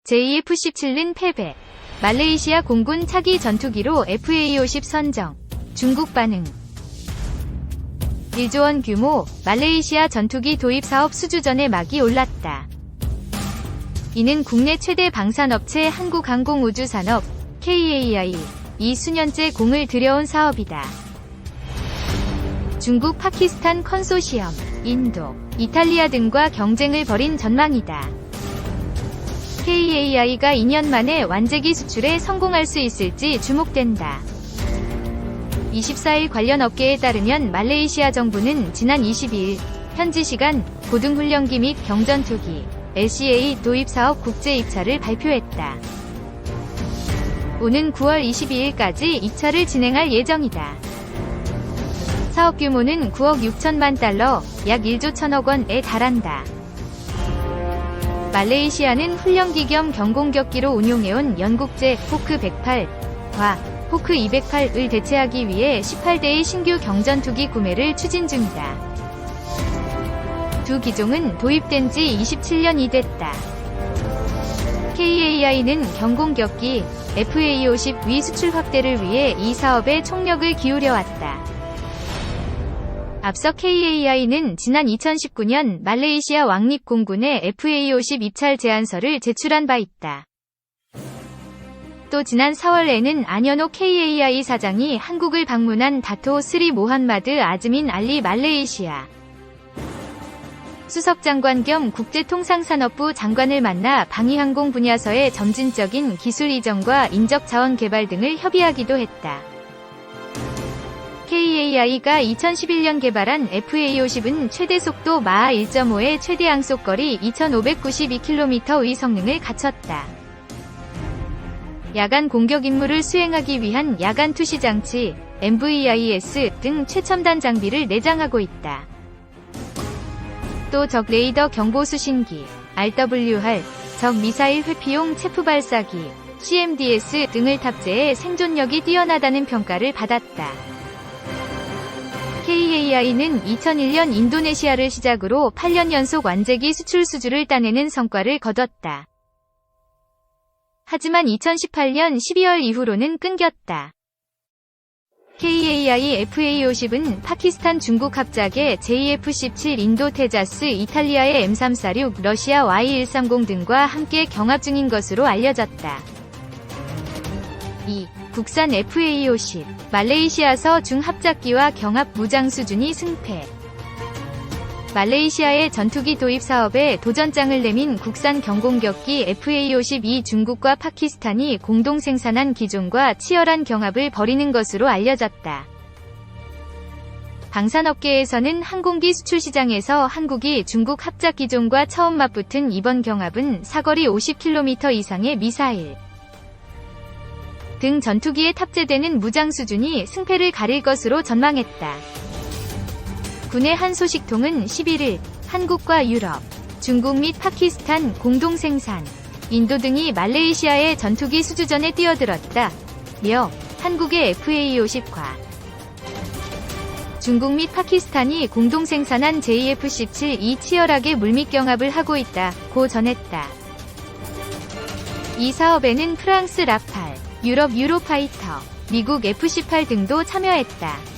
JF-17는 패배. 말레이시아 공군 차기 전투기로 FA-50 선정. 중국 반응. 1조 원 규모 말레이시아 전투기 도입 사업 수주전에 막이 올랐다. 이는 국내 최대 방산업체 한국항공우주산업 KAI 수년째 공을 들여온 사업이다. 중국, 파키스탄 컨소시엄, 인도, 이탈리아 등과 경쟁을 벌인 전망이다. KAI가 2년 만에 완제기 수출에 성공할 수 있을지 주목된다. 24일 관련 업계에 따르면 말레이시아 정부는 지난 22일 현지 시간 고등훈련기 및 경전투기 LCA 도입 사업 국제 입찰을 발표했다. 오는 9월 22일까지 입찰을 진행할 예정이다. 사업 규모는 9억 6천만 달러, 약 1조 1천억 원에 달한다. 말레이시아는 훈련기 겸 경공격기로 운용해온 연국제 호크 108과 호크 208을 대체하기 위해 18대의 신규 경전투기 구매를 추진 중이다. 두 기종은 도입된 지 27년이 됐다. KAI는 경공격기 FA-50 위 수출 확대를 위해 이 사업에 총력을 기울여왔다. 앞서 KAI는 지난 2019년 말레이시아 왕립공군에 FA-50 입찰 제안서를 제출한 바 있다. 또 지난 4월에는 안현호 KAI 사장이 한국을 방문한 다토 스리 모함마드 아즈민 알리 말레이시아 수석장관 겸 국제통상산업부 장관을 만나 방위항공 분야서의 점진적인 기술 이전과 인적 자원 개발 등을 협의하기도 했다. KAI가 2011년 개발한 FA-50은 최대 속도 마하 1.5의 최대 항속거리 2592km의 성능을 갖췄다. 야간 공격 임무를 수행하기 위한 야간 투시 장치 MVIS 등 최첨단 장비를 내장하고 있다. 또 적 레이더 경보 수신기 RWR, 적 미사일 회피용 체프 발사기 CMDS 등을 탑재해 생존력이 뛰어나다는 평가를 받았다. KAI는 2001년 인도네시아를 시작으로 8년 연속 완제기 수출 수주를 따내는 성과를 거뒀다. 하지만 2018년 12월 이후로는 끊겼다. KAI FA-50은 파키스탄 중국 합작의 JF-17 인도 테자스 이탈리아의 M346 러시아 Y130 등과 함께 경합 중인 것으로 알려졌다. 2. 국산 FA-50 말레이시아서 중합작기와 경합 무장 수준이 승패. 말레이시아의 전투기 도입 사업에 도전장을 내민 국산 경공격기 FA-52 중국과 파키스탄이 공동 생산한 기종과 치열한 경합을 벌이는 것으로 알려졌다. 방산업계에서는 항공기 수출 시장에서 한국이 중국 합작 기종과 처음 맞붙은 이번 경합은 사거리 50km 이상의 미사일 등 전투기에 탑재되는 무장 수준이 승패를 가릴 것으로 전망했다. 군의 한 소식통은 11일 한국과 유럽, 중국 및 파키스탄 공동 생산, 인도 등이 말레이시아의 전투기 수주전에 뛰어들었다며 한국의 FA-50과 중국 및 파키스탄이 공동 생산한 JF-17이 치열하게 물밑 경합을 하고 있다고 전했다. 이 사업에는 프랑스 라팔, 유럽 유로파이터, 미국 F-18 등도 참여했다.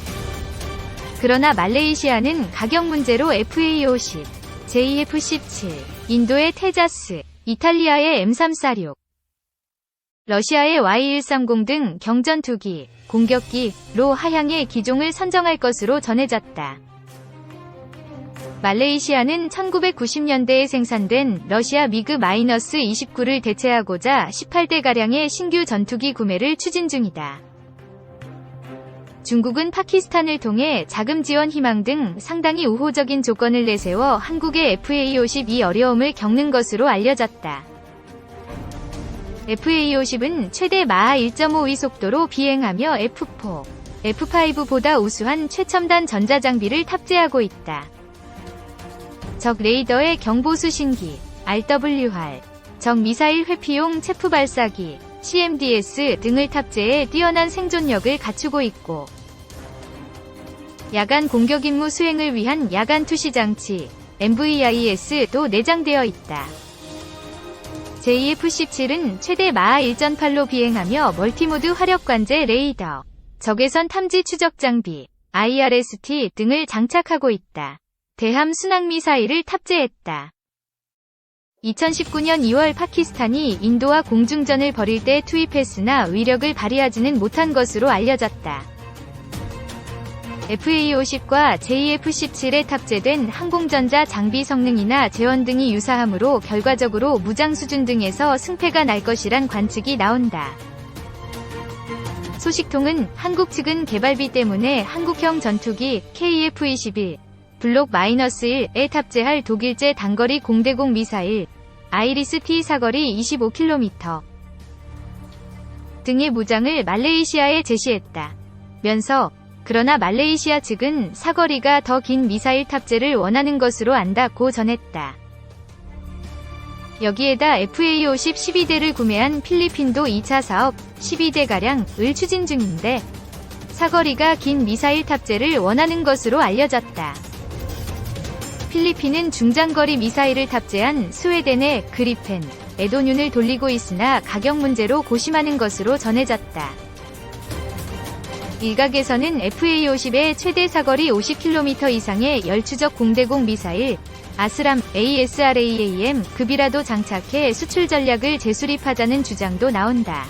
그러나 말레이시아는 가격 문제로 FA-50, JF-17, 인도의 테자스, 이탈리아의 M346, 러시아의 Y130 등 경전투기, 공격기로 하향의 기종을 선정할 것으로 전해졌다. 말레이시아는 1990년대에 생산된 러시아 미그-29를 대체하고자 18대가량의 신규 전투기 구매를 추진 중이다. 중국은 파키스탄을 통해 자금 지원 희망 등 상당히 우호적인 조건을 내세워 한국의 FA-50이 어려움을 겪는 것으로 알려졌다. FA-50은 최대 마하 1.5의 속도로 비행하며 F4, F5보다 우수한 최첨단 전자장비를 탑재하고 있다. 적 레이더의 경보 수신기, RWR, 적 미사일 회피용 체프 발사기, CMDS 등을 탑재해 뛰어난 생존력을 갖추고 있고 야간 공격 임무 수행을 위한 야간 투시 장치 MVIS도 내장되어 있다. JF-17은 최대 마하 1.8로 비행하며 멀티모드 화력관제 레이더, 적외선 탐지 추적 장비, IRST 등을 장착하고 있다. 대함 순항미사일을 탑재했다. 2019년 2월 파키스탄이 인도와 공중전을 벌일 때 투입했으나 위력을 발휘하지는 못한 것으로 알려졌다. FA-50과 JF-17에 탑재된 항공전자 장비 성능이나 재원 등이 유사하므로 결과적으로 무장 수준 등에서 승패가 날 것이란 관측이 나온다. 소식통은 한국 측은 개발비 때문에 한국형 전투기 KF-21 블록 -1에 탑재할 독일제 단거리 공대공 미사일 아이리스-T 사거리 25km 등의 무장을 말레이시아에 제시했다. 면서 그러나 말레이시아 측은 사거리가 더 긴 미사일 탑재를 원하는 것으로 안다고 전했다. 여기에다 FA-50 12대를 구매한 필리핀도 2차 사업 12대가량을 추진 중인데 사거리가 긴 미사일 탑재를 원하는 것으로 알려졌다. 필리핀은 중장거리 미사일을 탑재한 스웨덴의 그리펜에도 눈을 돌리고 있으나 가격 문제로 고심하는 것으로 전해졌다. 일각에서는 FA-50의 최대 사거리 50km 이상의 열추적 공대공 미사일 아스람 ASRAAM 급이라도 장착해 수출 전략을 재수립하자는 주장도 나온다.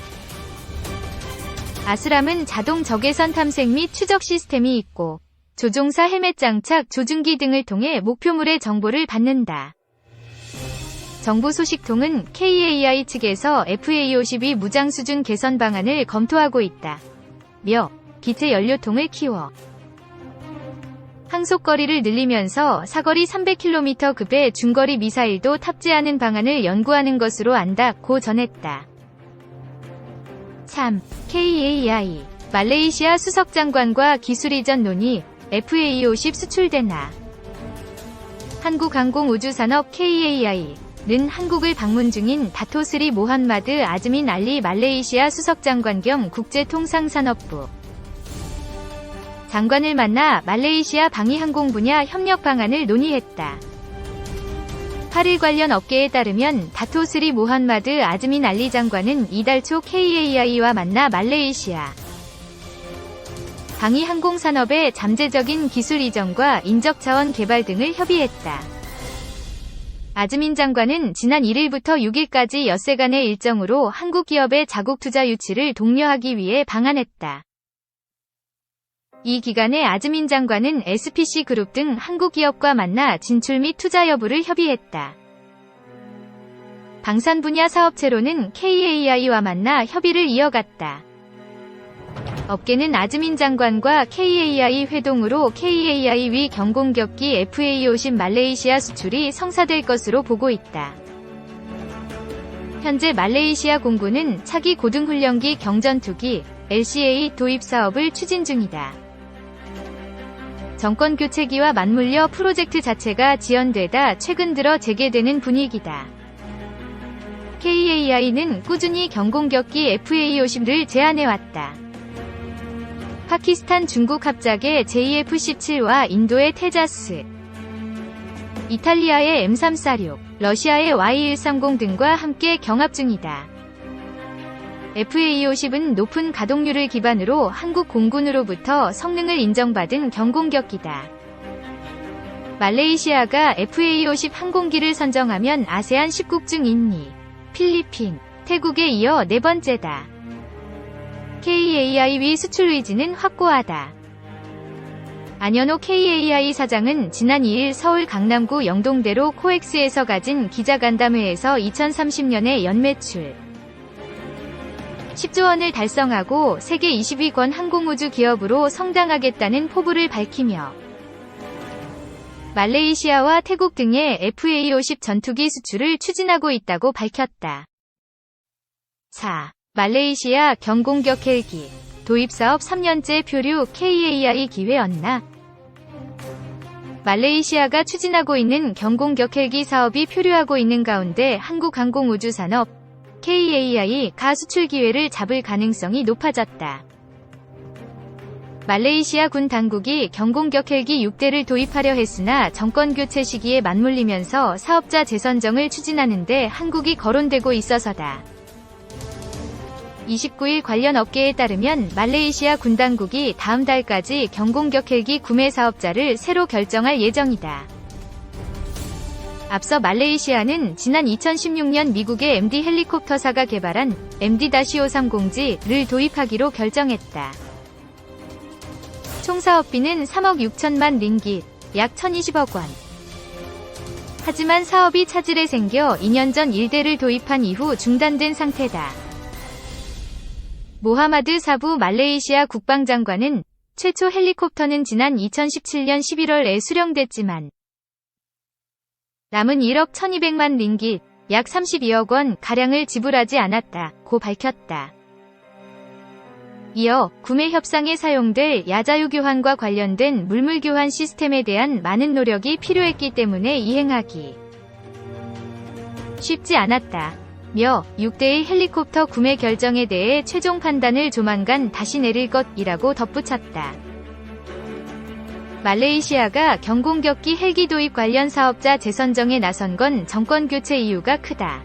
아스람은 자동 적외선 탐색 및 추적 시스템이 있고 조종사 헬멧 장착 조준기 등을 통해 목표물의 정보를 받는다. 정부 소식통은 KAI 측에서 FA-52 무장 수준 개선 방안을 검토하고 있다. 며 기체 연료통을 키워 항속거리를 늘리면서 사거리 300km 급의 중거리 미사일도 탑재하는 방안을 연구하는 것으로 안다고 전했다. 3. KAI 말레이시아 수석장관과 기술 이전 논의 FA-50 수출되나. 한국항공우주산업 KAI는 한국을 방문 중인 다토스리 모함마드 아즈민 알리 말레이시아 수석장관 겸 국제통상산업부 장관을 만나 말레이시아 방위항공 분야 협력 방안을 논의했다. 8일 관련 업계에 따르면 다토스리 모함마드 아즈민 알리 장관은 이달 초 KAI와 만나 말레이시아 방위항공 산업의 잠재적인 기술 이전과 인적 자원 개발 등을 협의했다. 아즈민 장관은 지난 1일부터 6일까지 엿새간의 일정으로 한국 기업의 자국 투자 유치를 독려하기 위해 방한했다. 이 기간에 아즈민 장관은 SPC 그룹 등 한국 기업과 만나 진출 및 투자 여부를 협의했다. 방산 분야 사업체로는 KAI와 만나 협의를 이어갔다. 업계는 아즈민 장관과 KAI 회동으로 KAI 위 경공격기 FA-50 말레이시아 수출이 성사될 것으로 보고 있다. 현재 말레이시아 공군은 차기 고등훈련기 경전투기 LCA 도입 사업을 추진 중이다. 정권 교체기와 맞물려 프로젝트 자체가 지연되다 최근 들어 재개되는 분위기다. KAI는 꾸준히 경공격기 FA-50를 제안해왔다. 파키스탄 중국 합작의 JF-17와 인도의 테자스, 이탈리아의 M346, 러시아의 Y130 등과 함께 경합 중이다. FA-50은 높은 가동률을 기반으로 한국 공군으로부터 성능을 인정받은 경공격기다. 말레이시아가 FA-50 항공기를 선정하면 아세안 10국 중 인니, 필리핀, 태국에 이어 네 번째다. KAI 위 수출 의지는 확고하다. 안현호 KAI 사장은 지난 2일 서울 강남구 영동대로 코엑스에서 가진 기자간담회에서 2030년에 연매출 10조 원을 달성하고 세계 20위권 항공우주 기업으로 성장하겠다는 포부를 밝히며 말레이시아와 태국 등의 FA-50 전투기 수출을 추진하고 있다고 밝혔다. 4. 말레이시아 경공격 헬기 도입사업 3년째 표류 KAI 기회 없나? 말레이시아가 추진하고 있는 경공격 헬기 사업이 표류하고 있는 가운데 한국항공우주산업 KAI가 수출 기회를 잡을 가능성이 높아졌다. 말레이시아 군 당국이 경공격 헬기 6대를 도입하려 했으나 정권 교체 시기에 맞물리면서 사업자 재선정을 추진하는 데 한국이 거론되고 있어서다. 29일 관련 업계에 따르면 말레이시아 군 당국이 다음 달까지 경공격 헬기 구매 사업자를 새로 결정할 예정이다. 앞서 말레이시아는 지난 2016년 미국의 MD 헬리콥터사가 개발한 MD-530G를 도입하기로 결정했다. 총 사업비는 3억 6천만 링깃, 약 1020억 원. 하지만 사업이 차질에 생겨 2년 전 1대를 도입한 이후 중단된 상태다. 모하마드 사부 말레이시아 국방장관은 최초 헬리콥터는 지난 2017년 11월에 수령됐지만 남은 1억 1200만 링깃, 약 32억 원 가량을 지불하지 않았다고 밝혔다. 이어 구매 협상에 사용될 야자유 교환과 관련된 물물 교환 시스템에 대한 많은 노력이 필요했기 때문에 이행하기 쉽지 않았다며 6대의 헬리콥터 구매 결정에 대해 최종 판단을 조만간 다시 내릴 것이라고 덧붙였다. 말레이시아가 경공격기 헬기 도입 관련 사업자 재선정에 나선 건 정권 교체 이유가 크다.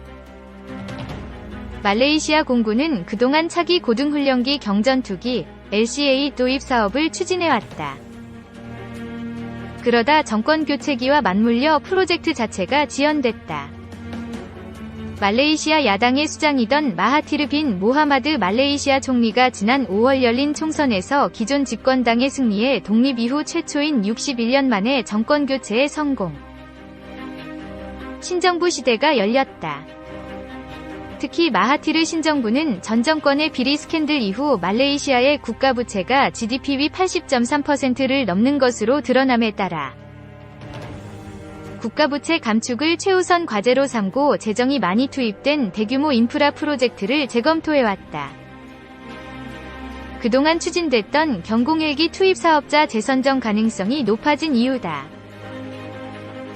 말레이시아 공군은 그동안 차기 고등훈련기 경전투기 LCA 도입 사업을 추진해왔다. 그러다 정권 교체기와 맞물려 프로젝트 자체가 지연됐다. 말레이시아 야당의 수장이던 마하티르 빈 모하마드 말레이시아 총리가 지난 5월 열린 총선에서 기존 집권당의 승리에 독립 이후 최초인 61년 만에 정권 교체에 성공. 신정부 시대가 열렸다. 특히 마하티르 신정부는 전 정권의 비리 스캔들 이후 말레이시아의 국가부채가 GDP 위 80.3%를 넘는 것으로 드러남에 따라 국가부채 감축을 최우선 과제로 삼고 재정이 많이 투입된 대규모 인프라 프로젝트를 재검토해왔다. 그동안 추진됐던 경공헬기 투입 사업자 재선정 가능성이 높아진 이유다.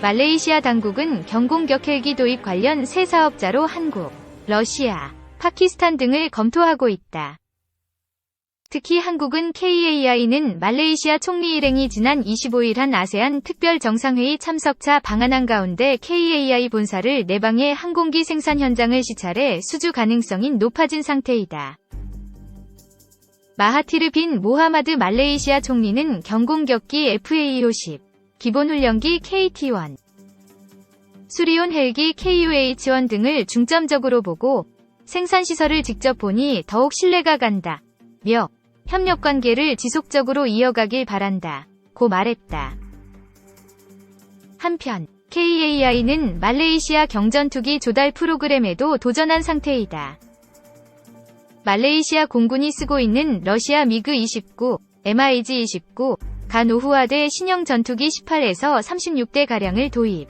말레이시아 당국은 경공격 헬기 도입 관련 새 사업자로 한국, 러시아, 파키스탄 등을 검토하고 있다. 특히 한국은 KAI는 말레이시아 총리 일행이 지난 25일 한 아세안 특별 정상회의 참석차 방한한 가운데 KAI 본사를 내방해 항공기 생산 현장을 시찰해 수주 가능성이 높아진 상태이다. 마하티르 빈 모하마드 말레이시아 총리는 경공격기 FA50, 기본훈련기 KT-1, 수리온 헬기 KUH-1 등을 중점적으로 보고 생산시설을 직접 보니 더욱 신뢰가 간다. 며 협력관계를 지속적으로 이어가길 바란다. 고 말했다. 한편 KAI는 말레이시아 경전투기 조달 프로그램에도 도전한 상태이다. 말레이시아 공군이 쓰고 있는 러시아 미그-29, MiG-29, 가 노후화돼 신형 전투기 18에서 36대가량을 도입.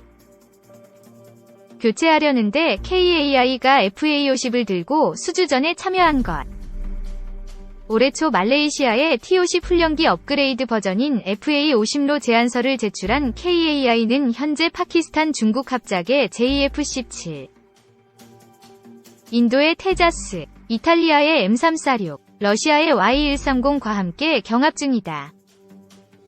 교체하려는데 KAI가 FA50을 들고 수주전에 참여한 것. 올해 초 말레이시아의 T50 훈련기 업그레이드 버전인 FA50로 제안서를 제출한 KAI는 현재 파키스탄 중국 합작의 JF-17, 인도의 테자스, 이탈리아의 M346, 러시아의 Y130과 함께 경합 중이다.